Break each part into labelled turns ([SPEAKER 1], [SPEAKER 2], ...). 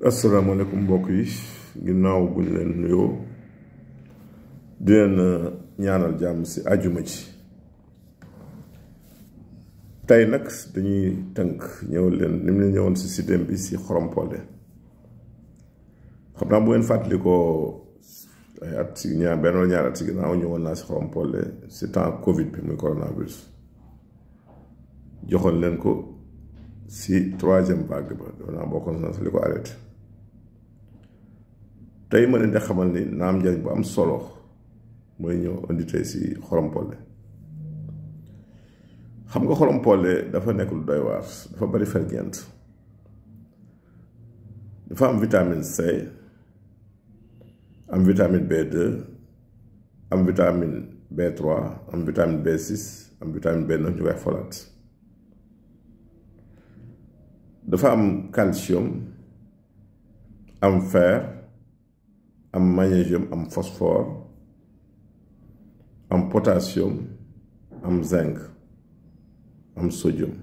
[SPEAKER 1] asalaamaaleykum mbokk yi ginnaaw buñ leen nuyoo di leen ñaanal jàmm si àjjuma ci tey nag dañuy tënk ñëwal leen ni mu leen ñëwoon si système bi si xorom polé xam naa bu ngeen fàttali ko ay at si benn wala ñaar at si ginnaaw ñëwoon naa si xorom polé si temps Covid bi muy coronavirus joxoon leen ko si 3e vague ba doonaa bokkoon na li ko arrêté tey ma leen di xamal ni naam njariñ bu am solo mooy ñëw indi tey si xorom polé xam nga xorom polé dafa nekk lu doy waar dafa bari ferñeent dafa am vitamine C am vitamine B2 am vitamine B3 am vitamine B6 am vitamine B9 ñu koy folate dafa am calcium am fer am magnésium am phosphore am potassium am zinc am sodium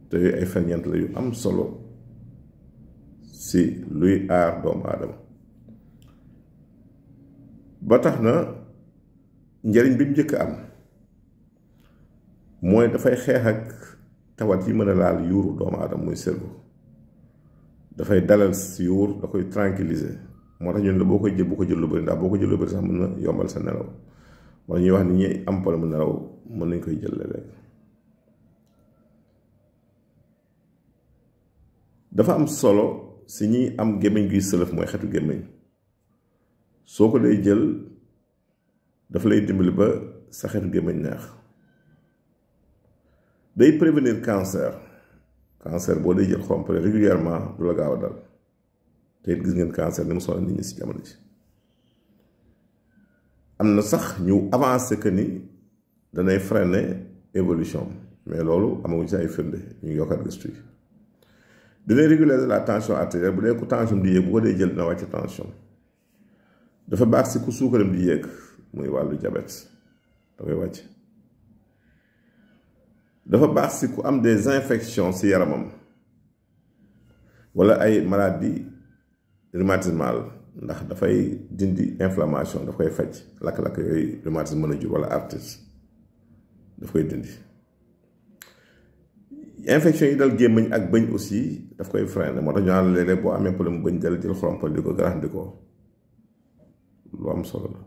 [SPEAKER 1] te ay ferñeent la yu am solo si luy aar doomu aadama ba tax na njariñ bi mu njëkk am mooy dafay xeex ak tawat yi mën a laal yuuru doomu aadama muy cerveau dafay dalal si yuur da koy tranquilliser moo tax ñun la boo koy jël bu ko jël lu bëri ndax boo ko jël lu bëri sax mën na yombal sa nelaw wala ñuy wax ni ñi am problème mu nelaw mën nañ koy jël léeg-léeg dafa am solo si ñi am gémmiñ guy sëlëf mooy xetu gémmiñ soo ko dee jël dafa lay dimbali ba sa xetu gémmiñ neex day prévenir cancer boo day jël xorom polé régulièrement du la gaaw a dal te it gis ngeen cancer ni mu sonal nit ñi si jamono ji am na sax ñu avancé que ni danay freiner évolution mais loolu amaguñ si ay firnde ñu ngi yokkaat gëstu yi dinay réguler la tension artérielle bu dee ku tension di yéeg bu ko dee jël dina wàcc tension dafa baax si ku suukaram di yéeg muy wàllu diabète da koy wàcc dafa baax si ku am des infections si yaramam wala ay maladies rhumatismales ndax dafay dindi inflammation daf koy faj lakk-lakk yooyu rhumatisme mën a jur wala arthrite daf koy dindi infection yi dal gémmiñ ak bëñ aussi daf koy freiner moo tax ñu naan léeg-léeg boo amee problème bëñ dal jël xorom polé di ko garaxndikoo lu am solo la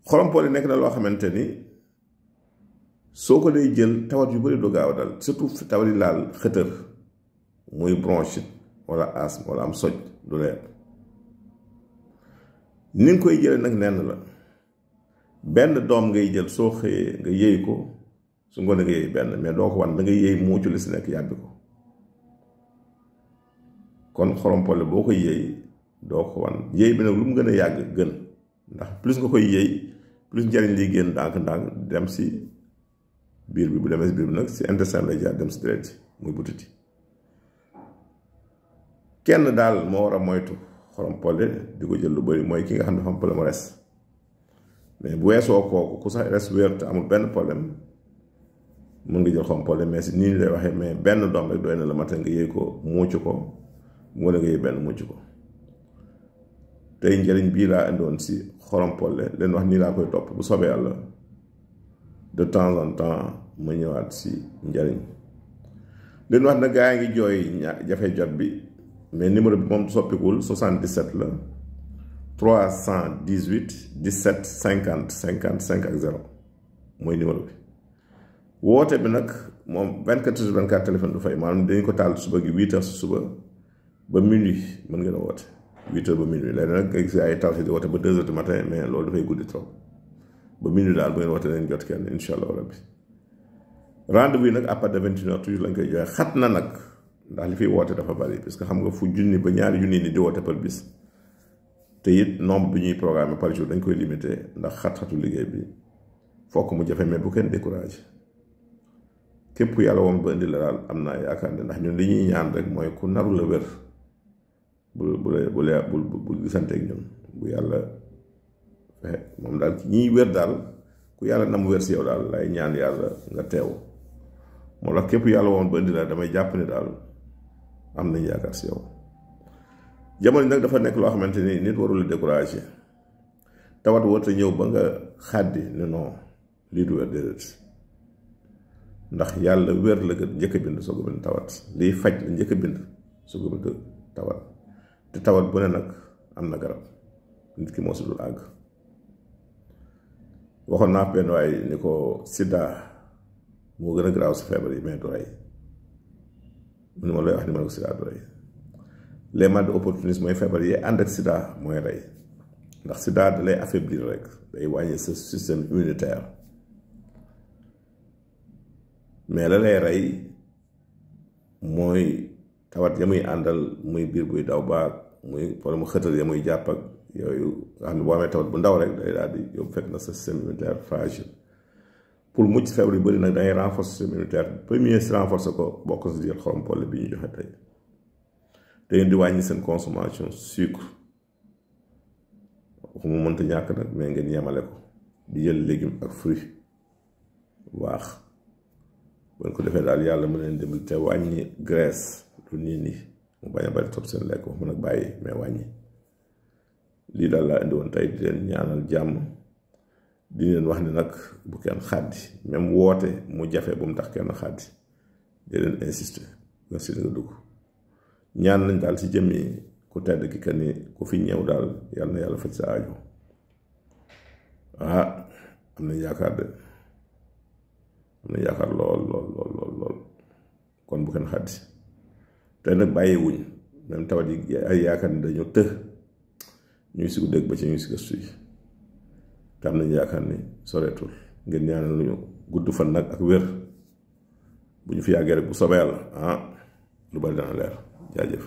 [SPEAKER 1] xorom polé nekk na loo xamante ni soo ko dee jël tawat yu bari du gaaw a dal surtout tawat yi laal xëtër muy bronchite wala asthme wala am soj du leer ni nga koy jëlee nag nenn la benn doom ngay jël soo xëyee nga yëy ko su ngoonee nga yëy benn mais doo ko wan da nga yëy muucu li si nekk yàbbi ko kon xorom polé boo ko yëy doo ko wan yëy bi nag lu mu gën a yàgg gën ndax plus nga koy yëy plus njariñ liy génn ndànk-ndànk dem si biir bi bu demee si biir bi nag si intestin lay jaar dem si deret muy butiti kenn daal moo war a moytu xorom polé di ko jël lu bëri mooy ki nga xam ne dafa am problème res mais bu weesoo kooku ku sax res wér te amul benn problème mën nga jël xorom polé mais si nii ñu lay waxee mais benn doom rek doy na la matin nga yëy ko muuc ko mu ne nga yëy benn muuc ko tey njëriñ bii laa indoon si xorom polé leen wax nii laa koy topp bu soobee yàlla de temps en temps ma ñëwaat si njariñ leen wax na gaa ngi jooy jafe jot bi mais numéro bi moom soppikuwul 77 la 318 17 50 55 ak 0 mooy numéro bi woote bi nag moom 24/24 téléphone du fay maanaam dañu ko taal suba gi 8h si suba ba minuit mën ngeen a woote 8h ba minuit léegi nag nga gis ay taw si di woote ba 2h du matin mais loolu dafay guddi trop ba minuit daal bu ngeen woote leen jot kenn incha allah rabbi rendez-vous yi nag à partir de 21h toujours lañ koy joxe xat na nag ndax li fiy woote dafa bari parce que xam nga fu junni ba ñaari junni ni di woote par bis te it nombre bi ñuy programme par jour dañ koy limité ndax xat-xatu liggéey bi fokk mu jafe mais bu kenn découragé képp ku yàlla woon ba indi la daal am naa yaakaar ne ndax ñun li ñuy ñaan rek mooy ku naru la wér bu gisanteeg ñun bu yàlla fexe moom daal ñiy wér daal ku yàlla na mu wér si yow daal lay ñaan yàlla nga teew moo tax képp yàlla woon ba indi la damay jàpp ni daal am nañ yaakaar si yow. jamono nag dafa nekk loo xamante ni nit warul a découragé tawat warta ñëw ba nga xàddi ne non lii du wér déedéet ndax yàlla wér la gën njëkk a bind soo ko bind tawat liy faj la njëkk a bind soo ko bind tawat te tawat bu ne nag am na garab nit ki moo si dul àgg. waxoon naa benn waaye ni ko sida moo gën a garaaw si feebar yi mais du rey mu ne ma looy wax ni ma ne ko sida du rey les maladies opportunistes mooy feebar yi ànd ak sida mooy rey ndax sida da lay affaiblir rek day wàññi sa système immunitaire mais la lay rey mooy tawat ya muy àndal muy biir buy daw baag muy problème xëtër ya muy jàpp ak yooyu nga xam ne boo amee tawat bu ndaw rek day daal di yóbbu fekk na sa système immunitaire fragile pour mucc feebar yu bëri nag dangay renforcer système immunitaire premier si renforcer ko bokk si jël xorom polé bi ñu joxe tey te ngeen di wàññi seen consommation sucre waxuma mënta ñàkk nag mais ngeen yemale ko di jël légumes ak fruits waax bu ko defee daal yàlla mën leen dimbali te wàññi graisse lu nii nii mu bañ a bari trop seen lekk wax mën a bàyyi mais wàññi lii daal laa indi woon tey di leen ñaanal jàmm di leen wax ni nag bu kenn xàddi même woote mu jafe bu mu tax kenn xàddi di leen insister nga si nga dugg ñaan nañ daal si jëmmi ku tedd ki que ni ku fi ñëw daal yàlla na yàlla faj sa aajo am nañ yaakaar de am nañ yaakaar lool kon bu kenn xàddi te nag bàyyiwuñ même tawat yi ay yaakaar ni dañoo të ñuy si dégg ba ci ñuy si gëstu yi te am nañ yaakaar ni soreetul ngeen ñaanal lu ñu gudd fan nag ak wér bu ñu fi yàggee rek bu soobee yàlla lu bari dana leer jaajëf